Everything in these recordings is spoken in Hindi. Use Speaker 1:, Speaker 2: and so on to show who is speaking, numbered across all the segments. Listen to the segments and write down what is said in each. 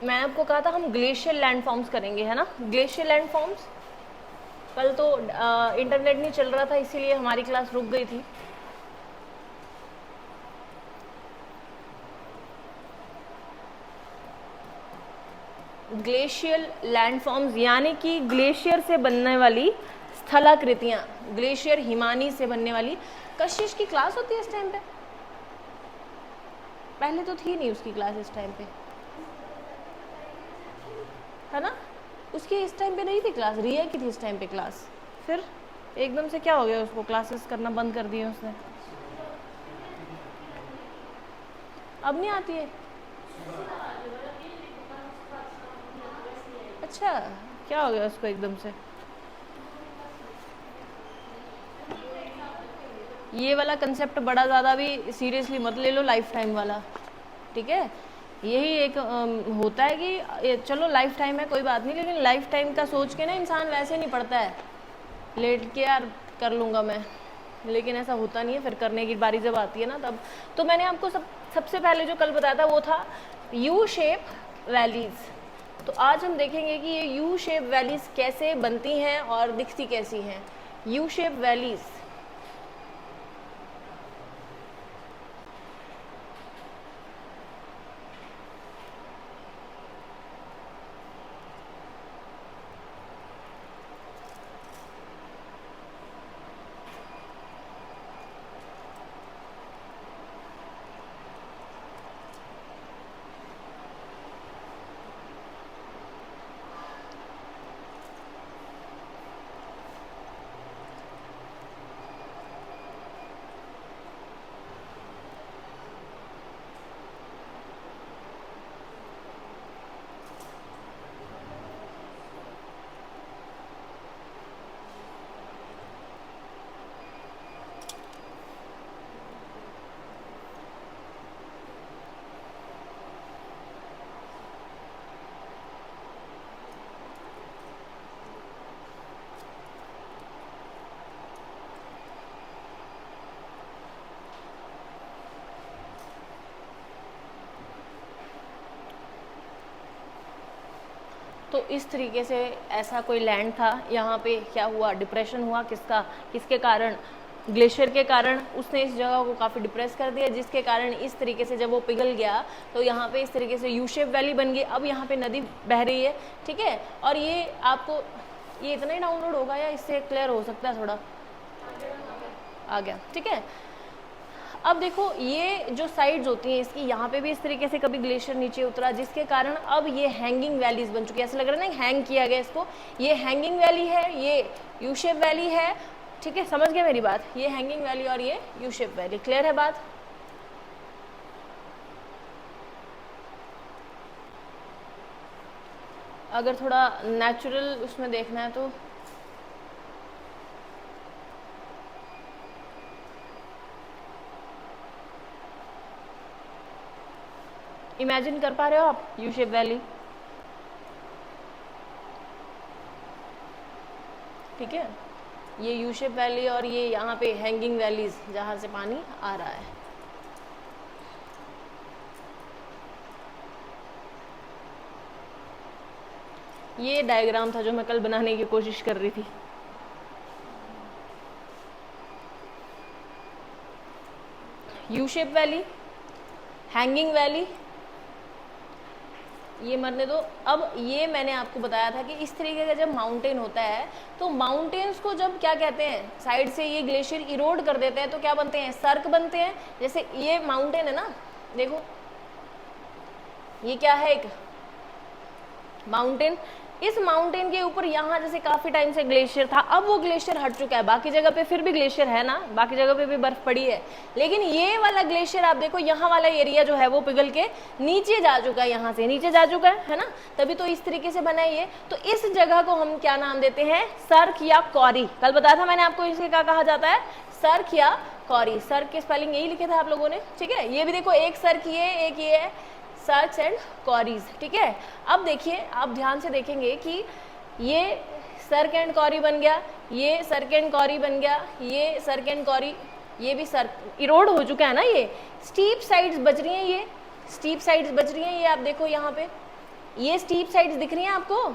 Speaker 1: मैं आपको कहा था हम ग्लेशियल लैंडफॉर्म्स करेंगे, है ना, ग्लेशियल लैंडफॉर्म्स। कल तो इंटरनेट नहीं चल रहा था इसीलिए हमारी क्लास रुक गई थी। ग्लेशियल लैंडफॉर्म्स यानी कि ग्लेशियर से बनने वाली स्थलाकृतियाँ, ग्लेशियर हिमानी से बनने वाली। कशिश की क्लास होती है इस टाइम पे? पहले तो थी नहीं उसकी क्लास इस टाइम पे, है ना, उसकी इस टाइम पे नहीं थी क्लास, रिया की थी इस टाइम पे क्लास। फिर एकदम से क्या हो गया, उसको क्लासेस करना बंद कर दिए उसने? अब नहीं आती है? अच्छा, क्या हो गया उसको एकदम से? ये वाला कंसेप्ट बड़ा ज़्यादा भी सीरियसली मत ले लो, लाइफ टाइम वाला, ठीक है। यही एक होता है कि चलो लाइफ टाइम है कोई बात नहीं, लेकिन लाइफ टाइम का सोच के ना इंसान वैसे नहीं पढ़ता है, लेट के यार कर लूँगा मैं, लेकिन ऐसा होता नहीं है। फिर करने की बारी जब आती है ना तब। तो मैंने आपको सबसे पहले जो कल बताया था वो था यू शेप वैलीज़। तो आज हम देखेंगे कि ये यू शेप वैलीज़ कैसे बनती हैं और दिखती कैसी हैं। यू शेप वैलीज़ तो इस तरीके से ऐसा कोई लैंड था, यहाँ पे क्या हुआ, डिप्रेशन हुआ, किसका, किसके कारण, ग्लेशियर के कारण। उसने इस जगह को काफ़ी डिप्रेस कर दिया, जिसके कारण इस तरीके से जब वो पिघल गया तो यहाँ पे इस तरीके से यू शेप वैली बन गई। अब यहाँ पे नदी बह रही है, ठीक है। और ये आपको ये इतना ही डाउनलोड होगा या इससे क्लियर हो सकता है थोड़ा? आ गया, ठीक है। अब देखो ये जो साइड्स होती हैं इसकी, यहाँ पे भी इस तरीके से कभी ग्लेशियर नीचे उतरा, जिसके कारण अब ये हैंगिंग वैलीज बन चुकी है। ऐसा लग रहा है ना हैंग किया गया इसको। ये हैंगिंग वैली है, ये यू शेप वैली है, ठीक है, समझ गए मेरी बात? ये हैंगिंग वैली और ये यू शेप वैली, क्लियर है बात? अगर थोड़ा नेचुरल उसमें देखना है तो इमेजिन कर पा रहे हो आप यू शेप वैली? ठीक है, ये यू शेप वैली और ये यहाँ पे हैंगिंग वैलीज जहाँ से पानी आ रहा है। ये डायग्राम था जो मैं कल बनाने की कोशिश कर रही थी। U shape valley, hanging valley, ये मरने दो। अब ये मैंने आपको बताया था कि इस तरीके का जब माउंटेन होता है तो माउंटेन्स को जब क्या कहते हैं, साइड से ये ग्लेशियर इरोड कर देते हैं तो क्या बनते हैं, सर्क बनते हैं। जैसे ये माउंटेन है ना, देखो ये क्या है, एक माउंटेन। इस माउंटेन के ऊपर यहाँ जैसे काफी टाइम से ग्लेशियर था, अब वो ग्लेशियर हट चुका है। बाकी जगह पे फिर भी ग्लेशियर है ना, बाकी जगह पे भी बर्फ पड़ी है, लेकिन ये वाला ग्लेशियर आप देखो, यहाँ वाला एरिया जो है वो पिघल के नीचे जा चुका है, यहाँ से नीचे जा चुका है ना, तभी तो इस तरीके से बना है ये। तो इस जगह को हम क्या नाम देते हैं, सर्क या कौरी। कल बताया था मैंने आपको इसे क्या कहा जाता है, सर्क या कौरी। सर्क की स्पेलिंग यही लिखे था आप लोगों ने, ठीक है। ये भी देखो, एक सर्क ये, एक ये है, सर्क्स एंड कॉरीज, ठीक है। अब देखिए, आप ध्यान से देखेंगे कि ये सर्क एंड कॉरी बन गया, ये सर्क एंड कॉरी बन गया, ये सर्क एंड कॉरी, ये भी सर्क इरोड हो चुका है ना। ये स्टीप साइड्स बच रही हैं, ये स्टीप साइड्स बच रही हैं, ये आप देखो यहाँ पे ये स्टीप साइड्स दिख रही हैं आपको,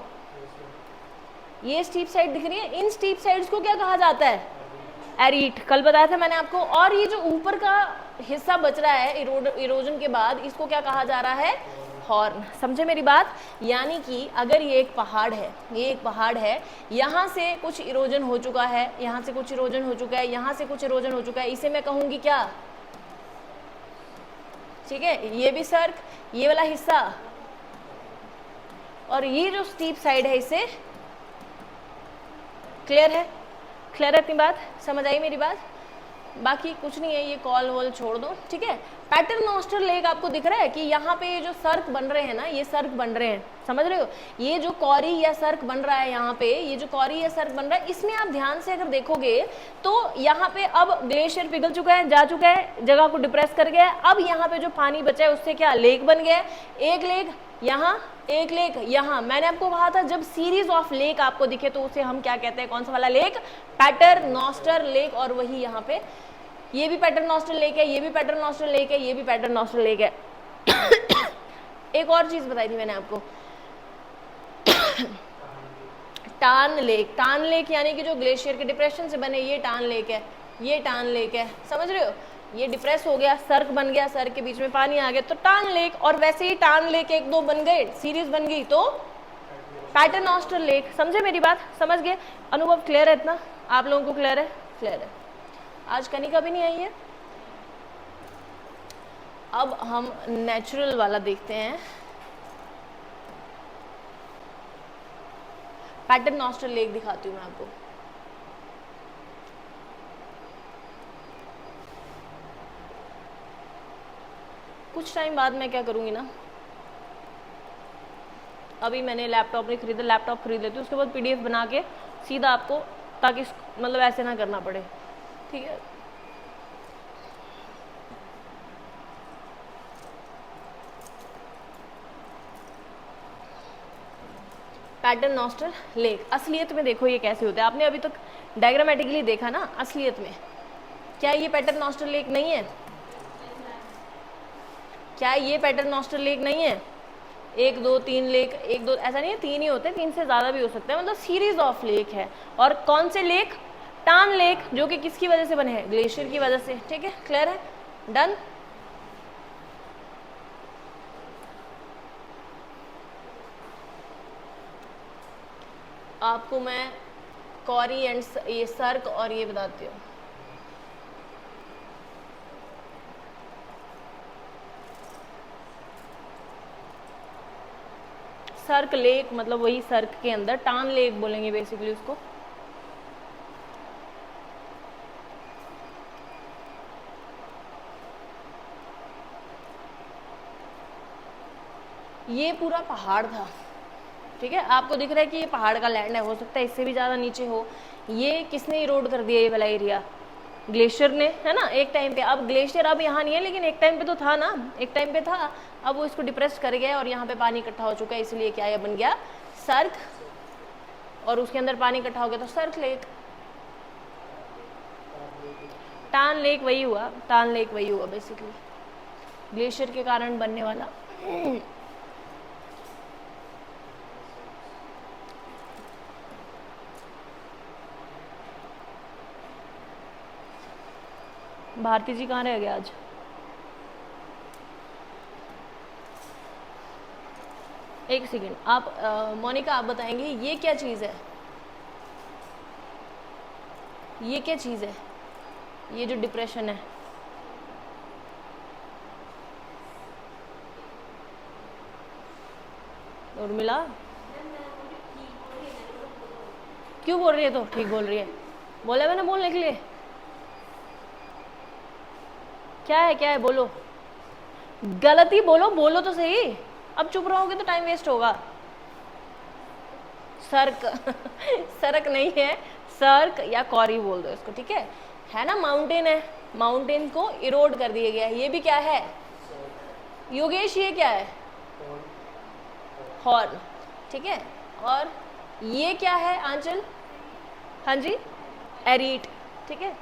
Speaker 1: ये स्टीप साइड दिख रही है, इन स्टीप साइड्स को क्या कहा जाता है? एरीट, कल बताया था मैंने आपको। और ये जो ऊपर का हिस्सा बच रहा है इरोजन के बाद, इसको क्या कहा जा रहा है? हॉर्न। समझे मेरी बात? यानी कि अगर ये एक पहाड़ है, ये एक पहाड़ है, यहाँ से कुछ इरोजन हो चुका है, यहाँ से कुछ इरोजन हो चुका है, यहाँ से कुछ इरोजन हो चुका है, इसे मैं कहूंगी क्या? ठीक है, ये भी सर्क, ये वाला हिस्सा, और ये जो स्टीप साइड है, इसे क्लियर है? क्लियर है अपनी बात? समझ आई मेरी बात? बाकी कुछ नहीं है, ये कॉल वॉल छोड़ दो, ठीक है। पैटरनोस्टर लेक आपको दिख रहा है कि यहाँ पे ये जो सर्क बन रहे हैं ना, ये सर्क बन रहे हैं, समझ रहे हो? ये जो कॉरी या सर्क बन रहा है यहाँ पे, ये जो कॉरी या सर्क बन रहा है, इसमें आप ध्यान से अगर देखोगे तो यहाँ पे अब ग्लेशियर पिघल चुका है, जा चुका है, जगह को डिप्रेस कर गया है। अब यहाँ पे जो पानी बचा है उससे क्या लेक बन गया है, एक लेक यहाँ, एक लेक यहाँ। मैंने आपको कहा था जब सीरीज ऑफ लेक आपको दिखे तो उसे हम क्या कहते हैं? कौन सा वाला लेक? पैटरनोस्टर लेक। और वही यहाँ पे ये भी पैटरनोस्टर लेक है, ये भी पैटरनोस्टर लेक है, ये भी पैटरनोस्टर लेक है। एक और चीज बताई थी मैंने आपको, टान लेक। टान लेक यानी कि जो ग्लेशियर के डिप्रेशन से बने, ये टान लेक है, ये टान लेक है, समझ रहे हो? ये डिप्रेस हो गया, सर्क बन गया, सर्क के बीच में पानी आ गया तो टान लेक। और वैसे ही टान लेक एक दो बन गए, सीरीज बन गई तो पैटरनोस्टर लेक। समझे मेरी बात? समझ गए? अनुभव क्लियर है? इतना आप लोगों को क्लियर है? क्लियर है। आज कनिका भी नहीं आई है। अब हम नेचुरल वाला देखते हैं, पैटरनोस्टर लेक दिखाती हूँ मैं आपको। कुछ टाइम बाद मैं क्या करूंगी ना, अभी मैंने लैपटॉप नहीं खरीदा, लैपटॉप खरीद लेती हूँ, उसके बाद पीडीएफ बना के सीधा आपको, ताकि मतलब ऐसे ना करना पड़े, ठीक है। पैटरनोस्टर लेक असलियत में देखो ये कैसे होता है। आपने अभी तक डायग्रामेटिकली देखा ना, असलियत में क्या ये पैटरनोस्टर लेक नहीं है? क्या ये पैटरनोस्टर लेक नहीं है? एक दो तीन लेक, एक दो ऐसा नहीं है, तीन ही होते, तीन से ज्यादा भी हो सकते हैं, मतलब सीरीज ऑफ लेक है। और कौन से लेक? टान लेक, जो कि किसकी वजह से बने हैं? ग्लेशियर की वजह से, ठीक है। क्लियर है? डन। आपको मैं कॉरी एंड ये सर्क और ये बताती हूँ। सर्क लेक मतलब वही सर्क के अंदर, टान लेक बोलेंगे बेसिकली उसको। ये पूरा पहाड़ था, ठीक है। आपको दिख रहा है कि ये पहाड़ का लैंड है, हो सकता है इससे भी ज़्यादा नीचे हो। ये किसने इरोड कर दिया ये वाला एरिया? ग्लेशियर ने, है ना, एक टाइम पे। अब ग्लेशियर अब यहाँ नहीं है, लेकिन एक टाइम पे तो था ना, एक टाइम पे था। अब वो इसको डिप्रेस कर गया और यहाँ पे पानी इकट्ठा हो चुका है, इसलिए क्या ये बन गया? सर्क। और उसके अंदर पानी इकट्ठा हो गया तो सर्क लेक। टान लेक वही हुआ, टान लेक वही हुआ बेसिकली, ग्लेशियर के कारण बनने वाला। भारती जी कहाँ रह गए आज? एक सेकेंड, आप मोनिका आप बताएंगे ये क्या चीज़ है? ये क्या चीज़ है? ये जो डिप्रेशन है, उर्मिला क्यों बोल रही है? तो ठीक बोल रही है, बोला मैंने बोलने के लिए। क्या है, क्या है? बोलो, गलती बोलो, बोलो तो सही। अब चुप रहोगे तो टाइम वेस्ट होगा। सर्क सर्क नहीं है, सर्क या कॉरी बोल दो इसको, ठीक है ना। माउंटेन है, माउंटेन को इरोड कर दिया गया है। ये भी क्या है योगेश? ये क्या है? हॉर्न, ठीक है। और ये क्या है आंचल? हाँ जी, एरीट, ठीक है।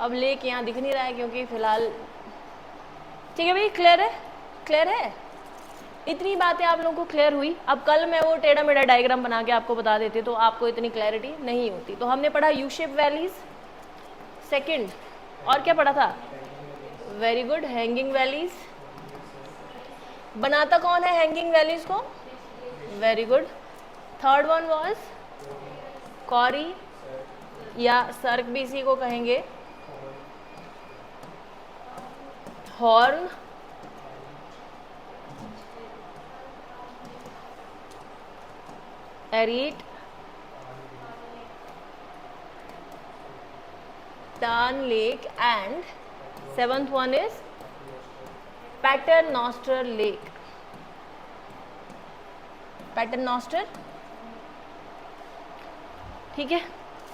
Speaker 1: अब लेक यहाँ दिख नहीं रहा है क्योंकि फिलहाल, ठीक है भाई, क्लियर है? क्लियर है? इतनी बातें आप लोगों को क्लियर हुई। अब कल मैं वो टेढ़ा मेढ़ा डायग्राम बना के आपको बता देती तो आपको इतनी क्लैरिटी नहीं होती। तो हमने पढ़ा यू शेप वैलीज, सेकंड और क्या पढ़ा था? Very good, hanging valleys. बनाता कौन है हैंगिंग वैलीज को? Very good. Third one was corrie या सर्क भी इसी को कहेंगे, horn, arete, tarn lake and seventh one is paternoster lake. Paternoster, ठीक है,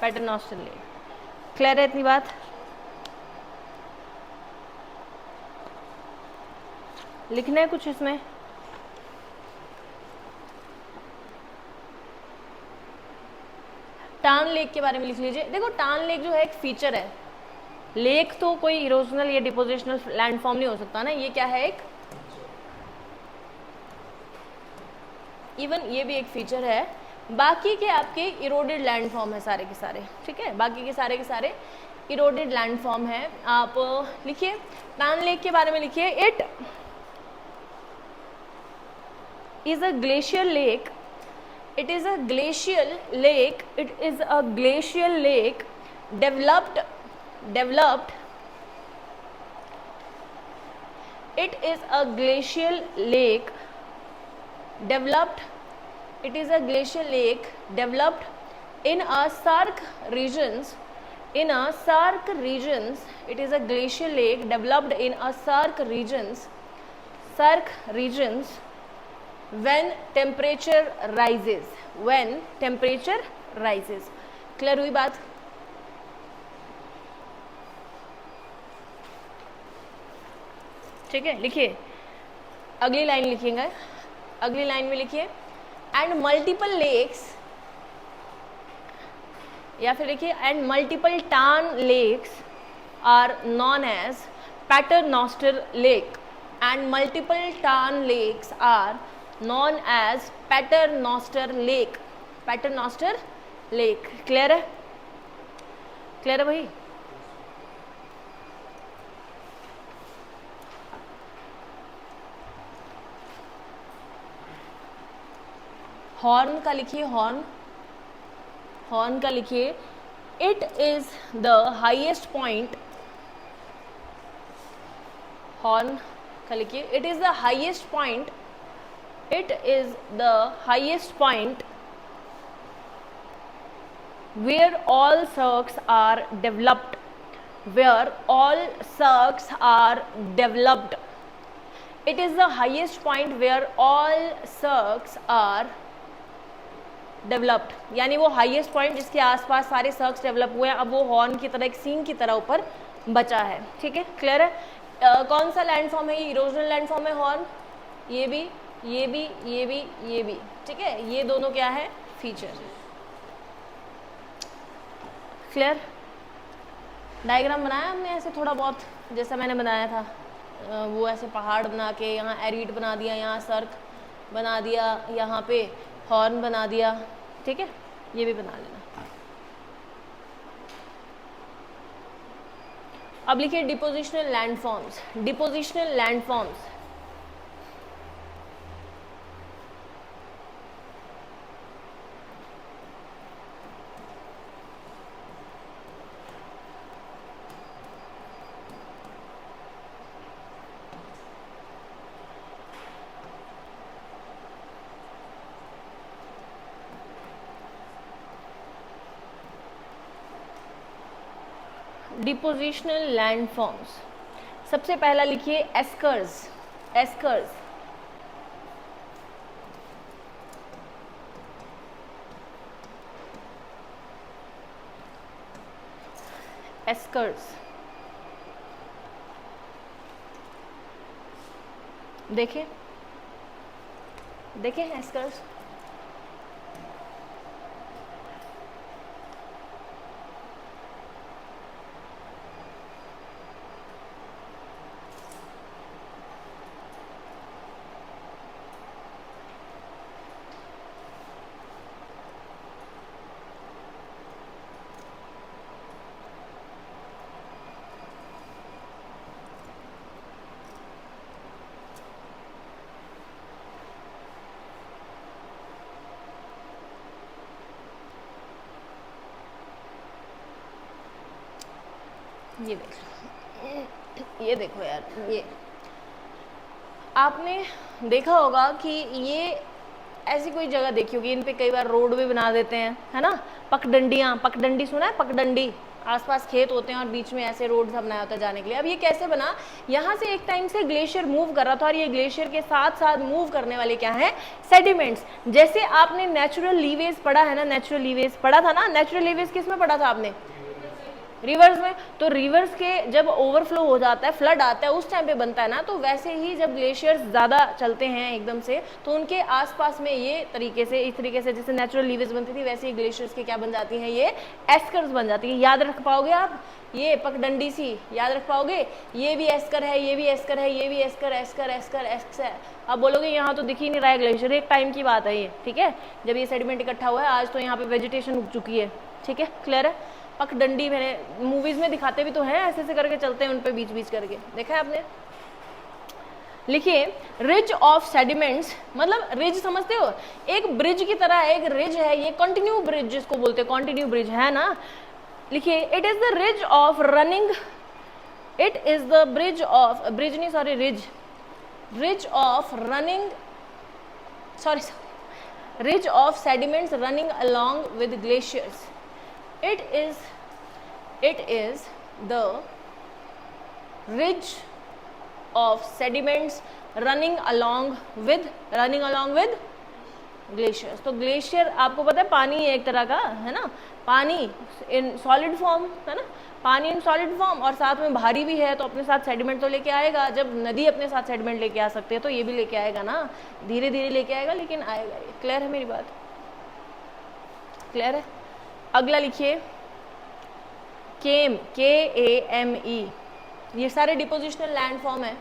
Speaker 1: पैटरनॉस्टर लेक। क्लियर है इतनी बात? लिखना है कुछ इसमें? टार्न लेक के बारे में लिख लीजिए। देखो टार्न लेक जो है एक फीचर है, लेक तो कोई इरोजनल या डिपोजिशनल लैंडफॉर्म नहीं हो सकता ना, ये क्या है? एक इवन ये भी एक फीचर है। बाकी के आपके इरोडेड लैंडफॉर्म है सारे के सारे, ठीक है, बाकी के सारे इरोडेड लैंडफॉर्म है। आप लिखिए टार्न लेक के बारे में लिखिए, it is a glacial lake, it is a glacial lake, it is a glacial lake developed it is a glacial lake developed it is a glacial lake developed in a sarc regions, in a sarc regions, it is a glacial lake developed in a sarc regions when temperature rises, when temperature rises। Clear हुई बात? ठीक है, लिखिए अगली लाइन लिखिएगा, अगली लाइन में लिखिए एंड मल्टीपल लेक्स, या फिर लिखिए and multiple tarn lakes are known as paternoster lake, and multiple tarn lakes are known as paternoster lake, paternoster lake. Clear है? क्लियर है भाई? हॉर्न का लिखिए, हॉर्न, हॉर्न का लिखिए it is the highest point, horn का लिखिए it is the highest point, it is the highest point where all cirques are developed, where all cirques are developed, it is the highest point where all cirques are developed, यानी वो हाईएस्ट पॉइंट जिसके आसपास सारे सर्क्स डेवलप हुए हैं, अब वो हॉर्न की तरह एक सीन की तरह ऊपर बचा है। ठीक है, क्लियर है? कौन सा लैंडफॉर्म है? ये इरोजनल लैंडफॉर्म है हॉर्न, ये भी, ये भी, ये भी, ये भी, ठीक है, ये दोनों क्या है? फीचर। क्लियर? डायग्राम बनाया हमने ऐसे थोड़ा बहुत, जैसा मैंने बनाया था, वो ऐसे पहाड़ बना के यहाँ एरीड बना दिया, यहाँ सर्क बना दिया, यहाँ पे हॉर्न बना दिया, ठीक है, ये भी बना लेना। अब लिखिए depositional landforms, depositional landforms. Depositional landforms, सबसे पहला लिखिए एस्कर्स, एस्कर्स, एस्कर्स, देखें देखें एस्कर्स, ये देखो, ये देखो यार, ये आपने देखा होगा कि ये ऐसी कोई जगह देखी होगी, इन पे कई बार रोड भी बना देते हैं, है ना। पगडंडियाँ, पगडंडी सुना है, पगडंडी, आसपास खेत होते हैं और बीच में ऐसे रोड सा बनाया होता है जाने के लिए। अब ये कैसे बना, यहाँ से एक टाइम से ग्लेशियर मूव कर रहा था और ये ग्लेशियर के साथ साथ मूव करने वाले क्या है, सेडिमेंट्स। जैसे आपने नेचुरल लीवेज पढ़ा है ना, नेचुरल लीवेज पढ़ा था ना, नेचुरल लीवेज किस में पढ़ा था आपने, रिवर्स में। तो रिवर्स के जब ओवरफ्लो हो जाता है, फ्लड आता है, उस टाइम पे बनता है ना। तो वैसे ही जब ग्लेशियर्स ज़्यादा चलते हैं एकदम से, तो उनके आसपास में ये तरीके से, इस तरीके से जैसे नेचुरल लीवेज बनती थी, वैसे ही ग्लेशियर्स के क्या बन जाती हैं, ये एस्कर्स बन जाती है। याद रख पाओगे आप, ये पगडंडी सी याद रख पाओगे, ये भी एस्कर है, ये भी एस्कर है, ये भी एस्कर, एस्कर एस्कर एस्कर। अब बोलोगे यहाँ तो दिख ही नहीं रहा है ग्लेशियर, एक टाइम की बात है ये, ठीक है, जब ये सेडिमेंट इकट्ठा हुआ है। आज तो यहाँ पे वेजिटेशन उग चुकी है, ठीक है, क्लियर है। पगडंडी मैंने मूवीज में दिखाते भी तो हैं, ऐसे ऐसे करके चलते हैं उन पे बीच बीच करके, देखा है आपने। लिखिए रिज ऑफ सेडिमेंट्स, मतलब रिज समझते हो, एक ब्रिज की तरह एक रिज है, ये कंटिन्यू ब्रिज जिसको बोलते हैं, कंटिन्यू ब्रिज है ना। लिखिए it is the ridge of running, it is the bridge of, bridge नहीं sorry, ridge of running, sorry, ridge of sediments running along with glaciers. It is the ridge of sediments running along with glaciers। तो ग्लेशियर आपको पता है पानी है एक तरह का, है ना, पानी इन सॉलिड फॉर्म, है ना, पानी इन सॉलिड फॉर्म, और साथ में भारी भी है, तो अपने साथ सेडिमेंट तो लेके आएगा। जब नदी अपने साथ सेडिमेंट लेके आ सकते हैं तो ये भी लेके आएगा ना, धीरे धीरे लेके आएगा लेकिन आएगा ये। क्लियर है मेरी बात, क्लियर है। अगला लिखिए केम, KAME, ये सारे डिपोजिशनल लैंड फॉर्म है।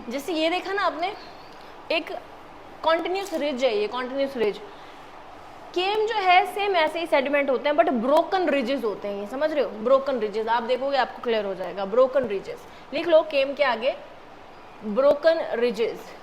Speaker 1: जैसे ये देखा ना आपने, एक कॉन्टिन्यूस रिज है, ये कॉन्टिन्यूस रिज। केम जो है सेम ऐसे ही सेडिमेंट होते हैं, बट ब्रोकन रिजेस होते हैं, ये समझ रहे हो, ब्रोकन रिजेस। आप देखोगे आपको क्लियर हो जाएगा, ब्रोकन रिजेस लिख लो केम के आगे, ब्रोकन रिजेस।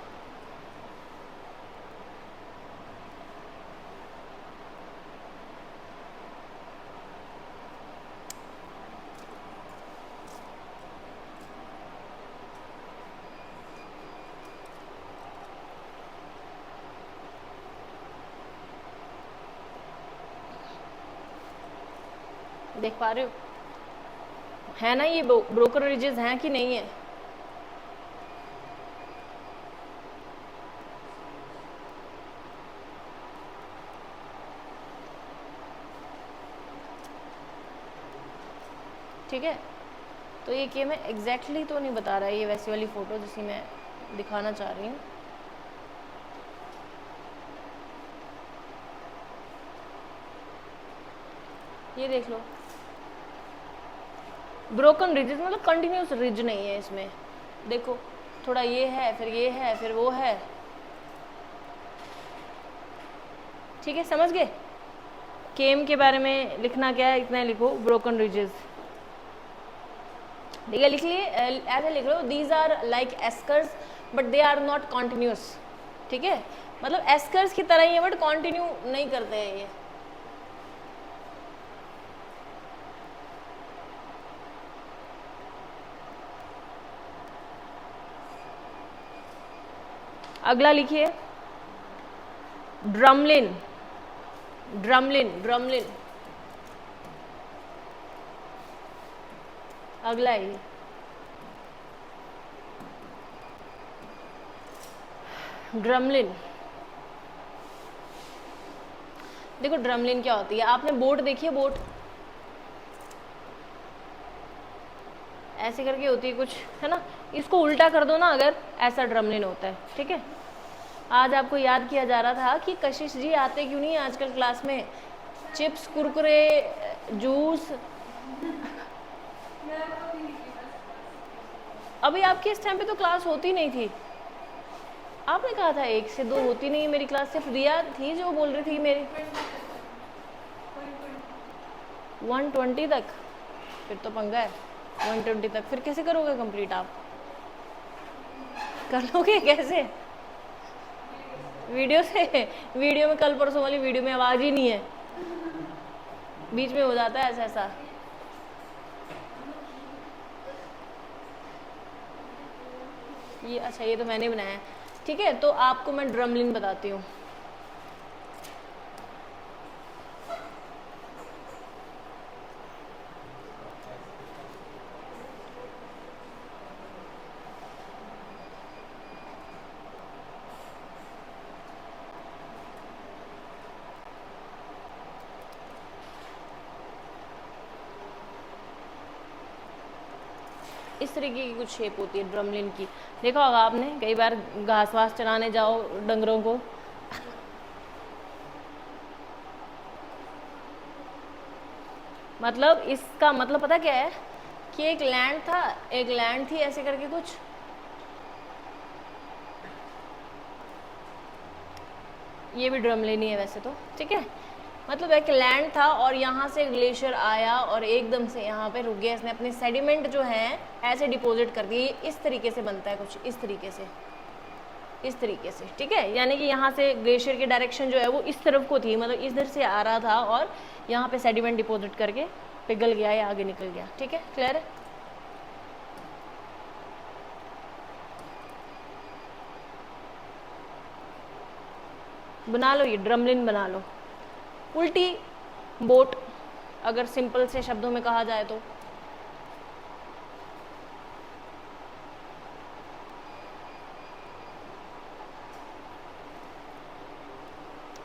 Speaker 1: देख पा रहे हो, है ना, ये ब्रोकन रिजेस हैं कि नहीं है। ठीक है, तो ये कि मैं एग्जैक्टली तो नहीं बता रहा है, ये वैसी वाली फोटो जिसे मैं दिखाना चाह रही हूँ। ये देख लो, ब्रोकन रिजेस मतलब कंटिन्यूस रिज नहीं है इसमें, देखो थोड़ा ये है, फिर ये है, फिर वो है, ठीक है, समझ गए। केम के बारे में लिखना क्या है, इतना लिखो, ब्रोकन रिजेस, ठीक है, लिख लिए, ऐसे लिख लो, these are like eskers but they are not continuous, ठीक है, मतलब एस्कर्स की तरह ही है बट कॉन्टिन्यू नहीं करते हैं ये। अगला लिखिए ड्रमलिन, ड्रमलिन, ड्रमलिन, अगला है ड्रमलिन। देखो ड्रमलिन क्या होती है, आपने बोट देखी है, बोट ऐसे करके होती है कुछ, है ना, इसको उल्टा कर दो ना अगर, ऐसा ड्रमलिन होता है, ठीक है। आज आपको याद किया जा रहा था कि कशिश जी आते क्यों नहीं आजकल क्लास में, चिप्स, कुरकुरे, जूस, अभी आपके इस टाइम पे तो क्लास होती नहीं थी, आपने कहा था 1 से 2 होती नहीं मेरी क्लास, सिर्फ रिया थी जो बोल रही थी मेरी 120 तक, फिर तो पंगा है 120 तक, फिर कैसे करोगे कंप्लीट आप। कर लोगे कैसे? वीडियो से? वीडियो में कल परसों वाली वीडियो में आवाज ही नहीं है, बीच में हो जाता है ऐसा ऐसा। ये अच्छा, ये तो मैंने बनाया है। ठीक है, तो आपको मैं ड्रमलिन बताती हूँ। इस तरीके की कुछ शेप होती है ड्रमलिन की, देखा होगा आपने कई बार, घास वास चराने जाओ डंगरों को। मतलब इसका मतलब पता क्या है कि एक लैंड था, एक लैंड थी ऐसे करके कुछ, ये भी ड्रमलिन ही है वैसे तो। ठीक है, मतलब एक लैंड था और यहाँ से ग्लेशियर आया और एकदम से यहाँ पे रुक गया, इसने अपने सेडिमेंट जो है ऐसे डिपॉजिट कर दिए। इस तरीके से बनता है कुछ, इस तरीके से, इस तरीके से। ठीक है, यानी कि यहाँ से ग्लेशियर की डायरेक्शन जो है वो इस तरफ को थी, मतलब इधर से आ रहा था और यहाँ पे सेडिमेंट डिपॉजिट करके पिघल गया या आगे निकल गया। ठीक है, क्लियर है? बना लो, ये ड्रमलिन बना लो। उल्टी बोट, अगर सिंपल से शब्दों में कहा जाए तो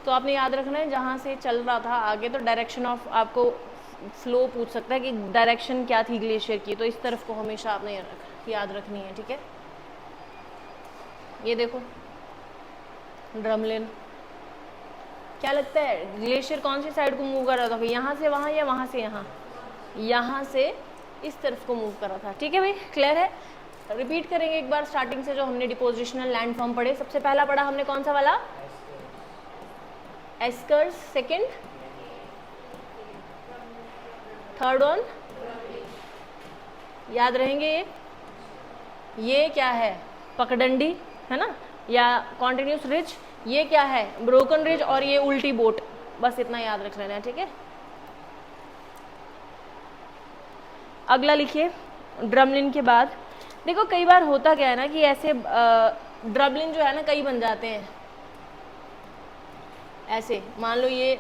Speaker 1: आपने याद रखना है जहाँ से चल रहा था आगे, तो डायरेक्शन ऑफ आपको फ्लो पूछ सकता है कि डायरेक्शन क्या थी ग्लेशियर की, तो इस तरफ को हमेशा आपने याद रखनी है। ठीक है, ये देखो ड्रमलिन, क्या लगता है ग्लेशियर कौन सी साइड को मूव कर रहा था? यहाँ से वहाँ या वहाँ से यहाँ? यहाँ से इस तरफ को मूव कर रहा था। ठीक है भाई, क्लियर है? रिपीट करेंगे एक बार स्टार्टिंग से जो हमने डिपोजिशनल लैंड फॉर्म पढ़े। सबसे पहला पढ़ा हमने कौन सा वाला? एस्कर्स। सेकंड, थर्ड वन याद रहेंगे। ये क्या है? पकडंडी है ना, या कॉन्टिन्यूस रिज। ये क्या है? Broken ridge. और ये उल्टी बोट। बस इतना याद रख लेना है। ठीक है, अगला लिखिए ड्रमलिन के बाद। देखो कई बार होता क्या है ना कि ऐसे ड्रमलिन जो है ना कई बन जाते हैं ऐसे। मान लो ये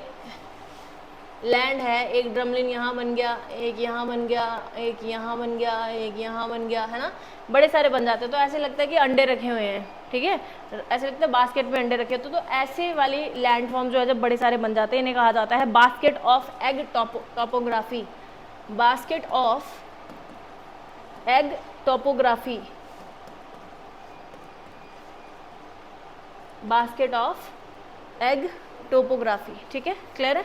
Speaker 1: लैंड है, एक ड्रमलिन यहाँ बन गया, एक यहाँ बन गया, एक यहाँ बन गया, एक यहाँ बन गया, है ना, बड़े सारे बन जाते हैं। तो ऐसे लगता है कि अंडे रखे हुए हैं। ठीक है, ऐसे लगता है बास्केट में अंडे रखे। तो ऐसे वाली लैंड फॉर्म जो है जब बड़े सारे बन जाते हैं, इन्हें कहा जाता है basket of egg topography. Basket of egg topography, basket of egg topography. ठीक है, क्लियर है?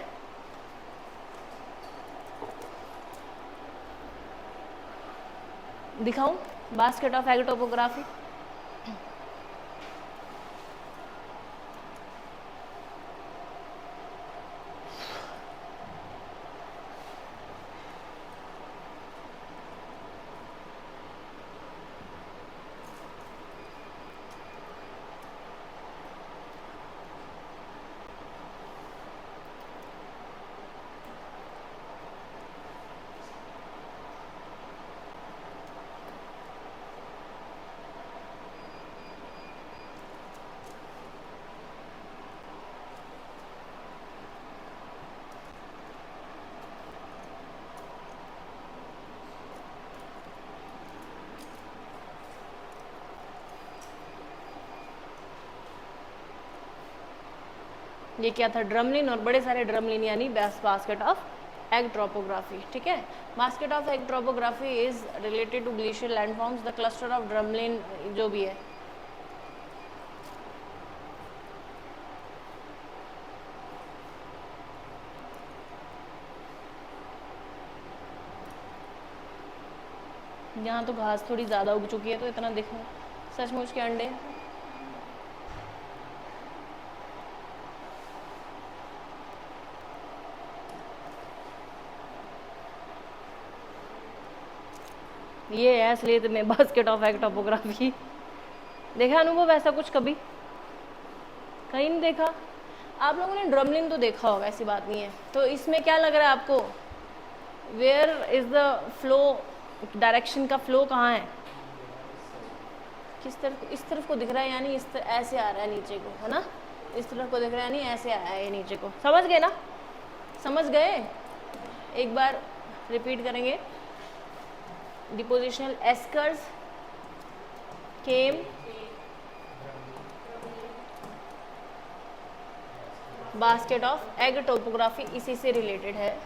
Speaker 1: दिखाऊं बास्केट ऑफ एग टोपोग्राफी? ये क्या था? ड्रमलिन और बड़े सारे ड्रमलिन, यानी बास्केट ऑफ एग ट्रोपोग्राफी। ठीक है, basket of egg topography is related to glacier landforms, the cluster of drumlin जो भी है। यहाँ तो घास थोड़ी ज़्यादा उग चुकी है तो इतना दिख सचमुच के अंडे। ये है असलियत में बास्केट ऑफ एग टोपोग्राफी। देखा अनुभव ऐसा कुछ कभी? कहीं नहीं देखा? आप लोगों ने ड्रमलिन तो देखा होगा, ऐसी बात नहीं है। तो इसमें क्या लग रहा है आपको? Where is the flow, direction का फ्लो कहाँ है? किस तरफ? इस तरफ को दिख रहा है, यानी इस तरह ऐसे आ रहा है नीचे को, है ना? इस तरफ को दिख रहा है, यानी ऐसे आया है नीचे को। समझ गए ना? समझ गए? एक बार रिपीट करेंगे। Depositional eskers came basket of egg topography इसी से रिलेटेड है।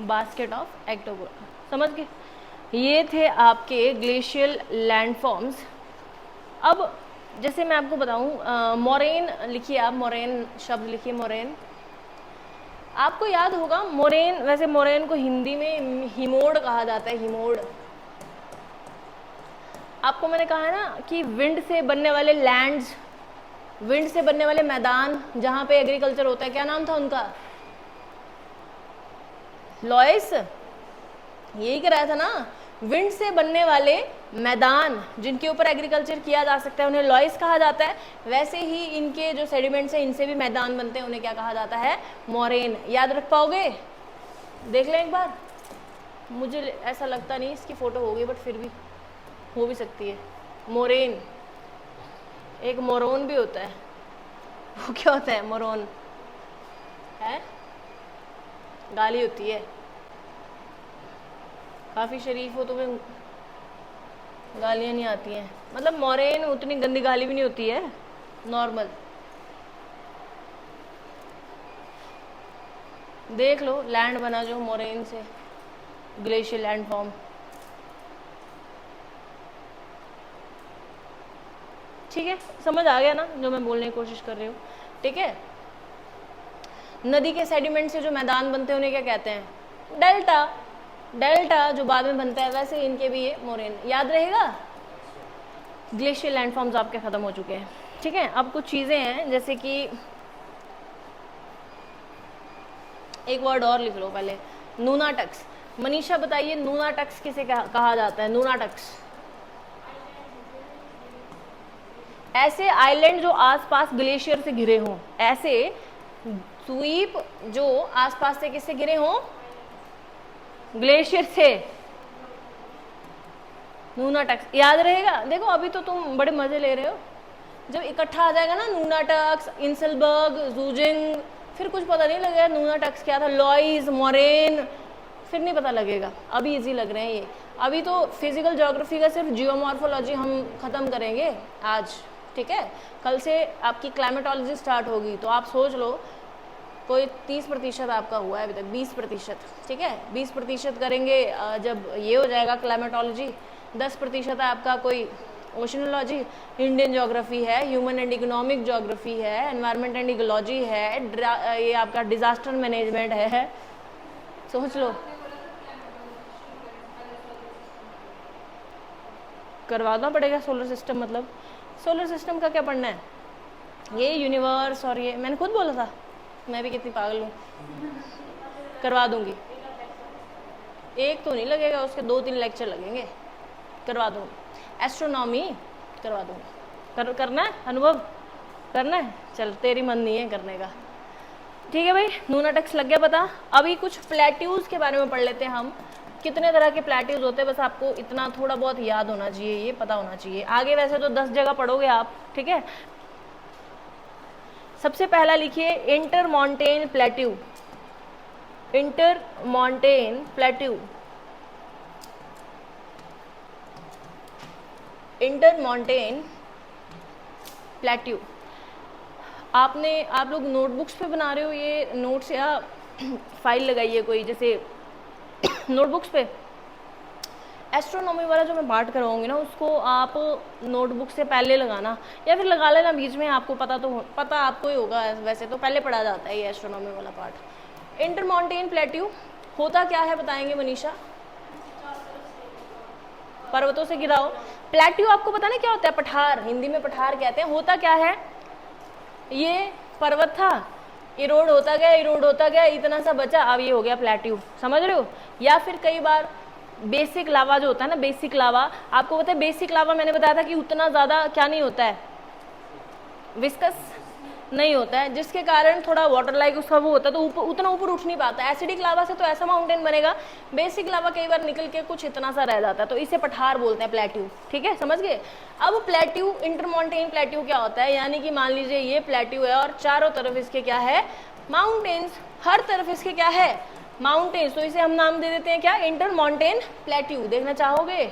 Speaker 1: बास्केट ऑफ एग टोपोग्राफी, समझ गए? ये थे आपके ग्लेशियल लैंडफॉर्म्स। अब जैसे मैं आपको बताऊं, मोरेन लिखिए आप, मोरेन शब्द लिखिए, मोरेन। आपको याद होगा मोरेन, वैसे मोरेन को हिंदी में हिमोड़ कहा जाता है, हिमोड़। आपको मैंने कहा है ना कि विंड से बनने वाले लैंड्स, विंड से बनने वाले मैदान जहां पे एग्रीकल्चर होता है, क्या नाम था उनका? लॉयस। यही कह रहा था ना, विंड से बनने वाले मैदान जिनके ऊपर एग्रीकल्चर किया जा सकता है उन्हें लॉयस कहा जाता है। वैसे ही इनके जो सेडिमेंट्स हैं इनसे भी मैदान बनते हैं, उन्हें क्या कहा जाता है? मोरेन। याद रख पाओगे? देख लें एक बार। मुझे ऐसा लगता नहीं इसकी फोटो होगी, बट फिर भी हो भी सकती है। मोरेन, एक मोरोन भी होता है। वो क्या होता है? मोरोन है, गाली होती है। काफ़ी शरीफ हो, तुम्हें गालियाँ नहीं आती हैं। मतलब मोरेन उतनी गंदी गाली भी नहीं होती है, नॉर्मल। देख लो लैंड बना जो मोरेन से, ग्लेशियर लैंड फॉर्म। ठीक है, समझ आ गया ना जो मैं बोलने की कोशिश कर रही हूँ? ठीक है। नदी के सेडिमेंट से जो मैदान बनते हैं उन्हें क्या कहते हैं? डेल्टा। डेल्टा जो बाद में बनता है, वैसे इनके भी ये मोरेन। याद रहेगा? ग्लेशियर लैंडफॉर्म्स आपके खत्म हो चुके हैं। ठीक है, अब कुछ चीजें हैं जैसे कि एक वर्ड और लिख लो पहले, नूनाटक्स। मनीषा बताइए नूनाटक्स किसे कहा जाता है? नूनाटक्स ऐसे आइलैंड जो आसपास ग्लेशियर से घिरे हों, ऐसे द्वीप जो आसपास से किससे घिरे हों? ग्लेशियर से। नूनाटक्स याद रहेगा? देखो अभी तो तुम बड़े मजे ले रहे हो, जब इकट्ठा आ जाएगा ना नूनाटक्स, इंसलबर्ग, जूजिंग, फिर कुछ पता नहीं लगेगा नूनाटक्स क्या था, लॉइस, मोरेन, फिर नहीं पता लगेगा। अभी इजी लग रहे हैं ये। अभी तो फिजिकल ज्योग्राफी का सिर्फ जियोमॉर्फोलॉजी हम खत्म करेंगे आज, ठीक है? कल से आपकी क्लाइमेटोलॉजी स्टार्ट होगी, तो आप सोच लो कोई 30% आपका हुआ है अभी तक, 20%, ठीक है? 20% करेंगे जब ये हो जाएगा क्लाइमेटोलॉजी। 10% है आपका कोई ओशनोलॉजी, इंडियन ज्योग्राफी है, ह्यूमन एंड इकोनॉमिक ज्योग्राफी है, एनवायरनमेंट एंड इकोलॉजी है, ये आपका डिजास्टर मैनेजमेंट है। सोच लो, करवाना पड़ेगा सोलर सिस्टम। मतलब सोलर सिस्टम का क्या पढ़ना है? ये यूनिवर्स और ये मैंने खुद बोला था, मैं भी कितनी पागल हूँ। करवा दूंगी, एक तो नहीं लगेगा, उसके 2-3 लेक्चर लगेंगे। करवा दूंगी। एस्ट्रोनॉमी करवा दूंगी। करना है अनुभव? करना है? चल, तेरी मन नहीं है करने का, ठीक है भाई। नूनाटक्स लग गया पता। अभी कुछ प्लेट्यूज के बारे में पढ़ लेते हैं हम। कितने तरह के प्लेट्यूज होते हैं, बस आपको इतना थोड़ा बहुत याद होना चाहिए, ये पता होना चाहिए। आगे वैसे तो 10 जगह पढ़ोगे आप, ठीक है? सबसे पहला लिखिए inter mountain plateau. Inter mountain plateau, inter mountain plateau. आप लोग नोटबुक्स पे बना रहे हो ये नोट्स, या फाइल लगाइए कोई, जैसे नोटबुक्स पे एस्ट्रोनॉमी वाला जो मैं पार्ट करवाऊंगी ना, उसको आप नोटबुक से पहले लगाना, या फिर लगा लेना बीच में। आपको पता आपको ही होगा, वैसे तो पहले पढ़ा जाता है ये एस्ट्रोनॉमी वाला पार्ट। इंटर माउंटेन प्लेट्यू होता क्या है बताएंगे मनीषा? पर्वतों से घिरा हो। प्लेट्यू आपको पता नहीं क्या होता है? पठार, हिंदी में पठार कहते हैं। होता क्या है? ये पर्वत था, इरोड होता गया, इरोड होता गया, इतना सा बचा, अब ये हो गया प्लेट्यू, समझ रहे हो। या फिर कई बार बेसिक लावा जो होता है ना, बेसिक लावा, आपको पता है बेसिक लावा मैंने बताया था कि उतना ज़्यादा क्या नहीं होता है, विस्कस नहीं होता है, जिसके कारण थोड़ा वाटर लाइक उसका वो होता है, तो ऊपर उतना ऊपर उठ नहीं पाता। एसिडिक लावा से तो ऐसा माउंटेन बनेगा, बेसिक लावा कई बार निकल के कुछ इतना सा रह जाता है, तो इसे पठार बोलते हैं, प्लेट्यू, ठीक है, समझ गए। अब प्लेट्यू, इंटरमाउंटेन प्लेट्यू क्या होता है, यानी कि मान लीजिए ये प्लेट्यू है और चारों तरफ इसके क्या है, माउंटेन्स, हर तरफ इसके क्या है, माउंटेन्स, तो इसे हम नाम दे देते हैं क्या, इंटरमाउंटेन प्लेट्यू। देखना चाहोगे,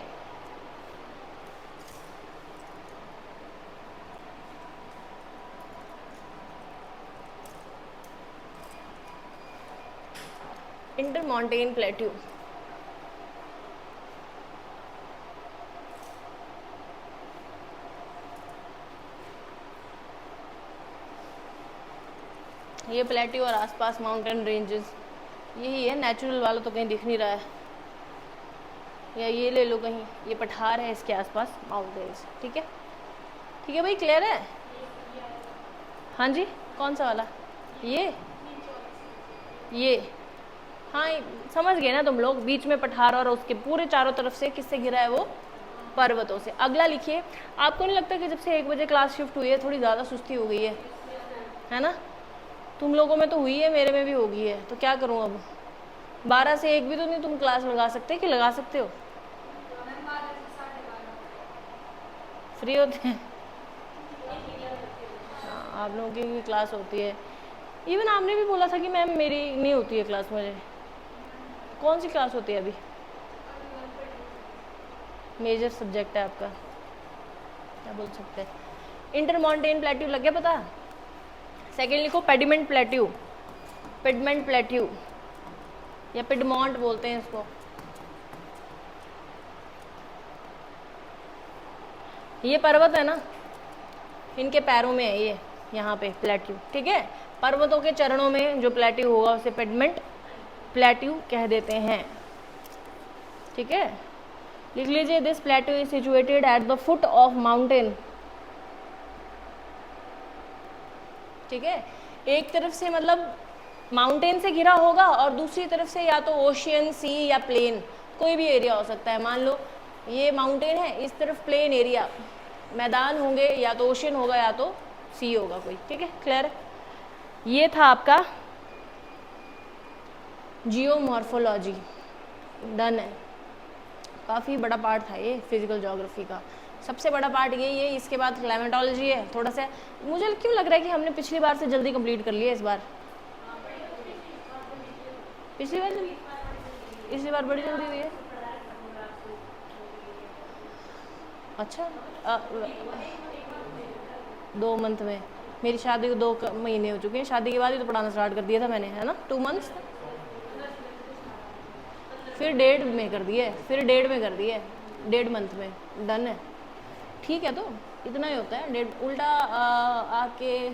Speaker 1: इंटरमाउंटेन प्लेट्यू। ये प्लेट्यू और आसपास माउंटेन रेंजेस, यही है, नेचुरल वाला तो कहीं दिख नहीं रहा है, या ये ले लो कहीं, ये पठार है, इसके आसपास माउंटेन्स, ठीक है, ठीक है भाई, क्लियर है। हाँ जी, कौन सा वाला, ये हाँ समझ गए ना तुम लोग, बीच में पठार और उसके पूरे चारों तरफ से किससे घिरा है, वो पर्वतों से। अगला लिखिए, आपको नहीं लगता कि जब से 1 बजे क्लास शिफ्ट हुई है थोड़ी ज़्यादा सुस्ती हो गई है ना, तुम लोगों में तो हुई है, मेरे में भी हो गई है, तो क्या करूँ अब, 12 से 1 भी तो नहीं तुम क्लास लगा सकते, कि लगा सकते हो, फ्री होते हैं, हाँ, आप लोगों की क्लास होती है। इवन आपने भी बोला था कि मैम मेरी नहीं होती है क्लास, मुझे कौन सी क्लास होती है अभी, मेजर सब्जेक्ट है आपका, क्या बोल सकते हैं। इंटरमाउंटेन प्लेट्यू लग गया पता। सेकेंड लिखो पेडिमेंट प्लेट्यू, पिडमेंट प्लेट्यू या पिडमॉन्ट बोलते हैं इसको। ये पर्वत है ना, इनके पैरों में है ये, यहाँ पे प्लेट्यू, ठीक है, पर्वतों के चरणों में जो प्लेट्यू होगा उसे पेडिमेंट प्लेट्यू कह देते हैं, ठीक है। लिख लीजिए, this plateau is situated at the foot of mountain, ठीक है, एक तरफ से मतलब माउंटेन से घिरा होगा और दूसरी तरफ से या तो ओशियन, सी या प्लेन, कोई भी एरिया हो सकता है। मान लो ये माउंटेन है, इस तरफ प्लेन एरिया, मैदान होंगे, या तो ओशियन होगा या तो सी होगा कोई, ठीक है, क्लियर है। ये था आपका जियोमॉर्फोलॉजी, डन है। काफ़ी बड़ा पार्ट था ये फिजिकल ज्योग्राफी का, सबसे बड़ा पार्ट यही है। इसके बाद क्लाइमेटोलॉजी है, थोड़ा सा मुझे क्यों लग रहा है कि हमने पिछली बार से जल्दी कंप्लीट कर लिया इस बार, पिछली बार जल्दी, इसी बार बड़ी जल्दी हुई है। अच्छा 2 मंथ में, मेरी शादी को 2 महीने हो चुके हैं, शादी के बाद ही तो पढ़ाना स्टार्ट कर दिया था मैंने, है ना, 2 मंथ्स, फिर 1.5 में कर दिए, फिर 1.5 में कर दिए, 1.5 मंथ में, डन है, ठीक है। तो इतना ही होता है, 1.5 उल्टा आके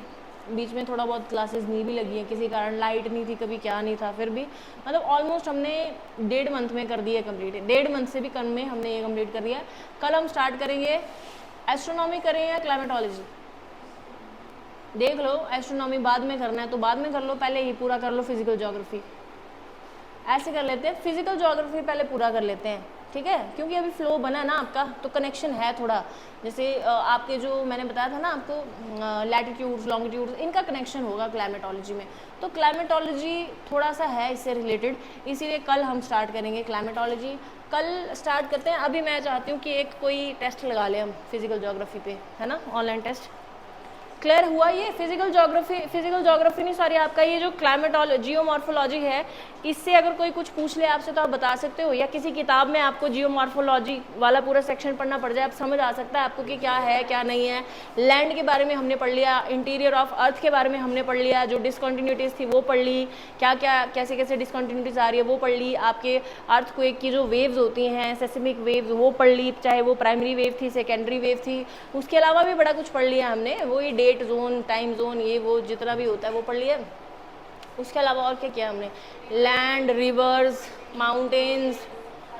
Speaker 1: बीच में थोड़ा बहुत क्लासेस नहीं भी लगी है, किसी कारण लाइट नहीं थी, कभी क्या नहीं था, फिर भी मतलब ऑलमोस्ट हमने 1.5 मंथ में कर दिया कंप्लीट, 1.5 मंथ से भी कम में हमने ये कंप्लीट कर दिया। कल हम स्टार्ट करेंगे, एस्ट्रोनॉमी करें या क्लाइमेटोलॉजी, देख लो, एस्ट्रोनॉमी बाद में करना है तो बाद में कर लो, पहले ये पूरा कर लो फिजिकल ज्योग्राफी, ऐसे कर लेते हैं, फिजिकल ज्योग्राफी पहले पूरा कर लेते हैं, ठीक है, क्योंकि अभी फ्लो बना है ना आपका, तो कनेक्शन है थोड़ा, जैसे आपके जो मैंने बताया था ना आपको लैटिट्यूड्स, लॉन्गिट्यूड्स, इनका कनेक्शन होगा क्लाइमेटोलॉजी में, तो क्लाइमेटोलॉजी थोड़ा सा है इससे रिलेटेड, इसीलिए कल हम स्टार्ट करेंगे क्लाइमेटोलॉजी। कल स्टार्ट करते हैं। अभी मैं चाहती हूँ कि एक कोई टेस्ट लगा लें हम फिजिकल ज्योग्राफी पे, है ना, ऑनलाइन टेस्ट। क्लियर हुआ ये फिजिकल ज्योग्राफी नहीं सॉरी, आपका ये जो क्लाइमेटोलॉजी, जियोमॉर्फोलॉजी है, इससे अगर कोई कुछ पूछ ले आपसे तो आप बता सकते हो, या किसी किताब में आपको जियोमॉर्फोलॉजी वाला पूरा सेक्शन पढ़ना पड़ जाए, आप समझ आ सकता है आपको कि क्या है क्या नहीं है। लैंड के बारे में हमने पढ़ लिया, इंटीरियर ऑफ अर्थ के बारे में हमने पढ़ लिया, जो डिसकॉन्टिन्यूटीज थी वो पढ़ ली, क्या क्या कैसे कैसे डिसकॉन्टिन्यूटीज आ रही है वो पढ़ ली, आपके अर्थक्वेक की जो वेव्स होती हैं, सेस्मिक वेव्स, वो पढ़ ली, चाहे वो प्राइमरी वेव थी, सेकेंडरी वेव थी, उसके अलावा भी बड़ा कुछ पढ़ लिया हमने, वो ये डेट जोन, टाइम जोन, ये वो जितना भी होता है वो पढ़ लिया। उसके अलावा और क्या किया हमने, लैंड, रिवर्स, माउंटेन्स,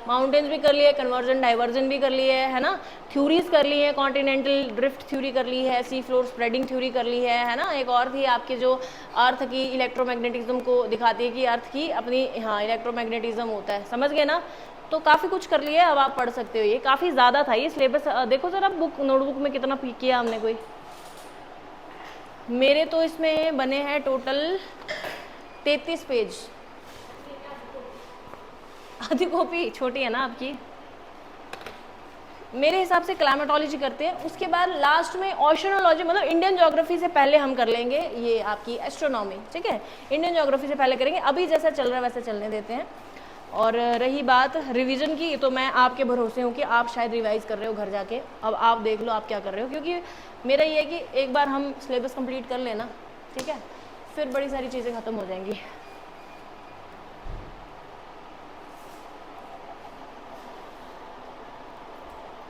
Speaker 1: माउंटेन्स भी कर लिए, कन्वर्जन डाइवर्जन भी कर लिए है ना, थ्योरीज कर ली है, कॉन्टिनेंटल ड्रिफ्ट थ्योरी कर ली है, सी फ्लोर स्प्रेडिंग थ्योरी कर ली है ना। एक और थी आपके जो अर्थ की इलेक्ट्रोमैग्नेटिज्म को दिखाती है कि अर्थ की अपनी, हाँ, इलेक्ट्रोमैग्नेटिज्म होता है, समझ गए ना। तो काफ़ी कुछ कर लिया, अब आप पढ़ सकते हो। ये काफ़ी ज़्यादा था ये सिलेबस, देखो सर अब बुक नोटबुक में कितना किया हमने। कोई मेरे तो इसमें बने हैं टोटल 33 पेज। आधी कॉपी छोटी है ना आपकी। मेरे हिसाब से क्लाइमेटोलॉजी करते हैं, उसके बाद लास्ट में ओशनोलॉजी, मतलब इंडियन ज्योग्राफी से पहले हम कर लेंगे ये आपकी एस्ट्रोनॉमी, ठीक है। इंडियन ज्योग्राफी से पहले करेंगे, अभी जैसा चल रहा है वैसे चलने देते हैं। और रही बात रिवीजन की, तो मैं आपके भरोसे हूँ कि आप शायद रिवाइज कर रहे हो घर जाके। अब आप देख लो आप क्या कर रहे हो, क्योंकि मेरा ये है कि एक बार हम सिलेबस कंप्लीट कर लेना, ठीक है, फिर बड़ी सारी चीज़ें ख़त्म हो जाएंगी।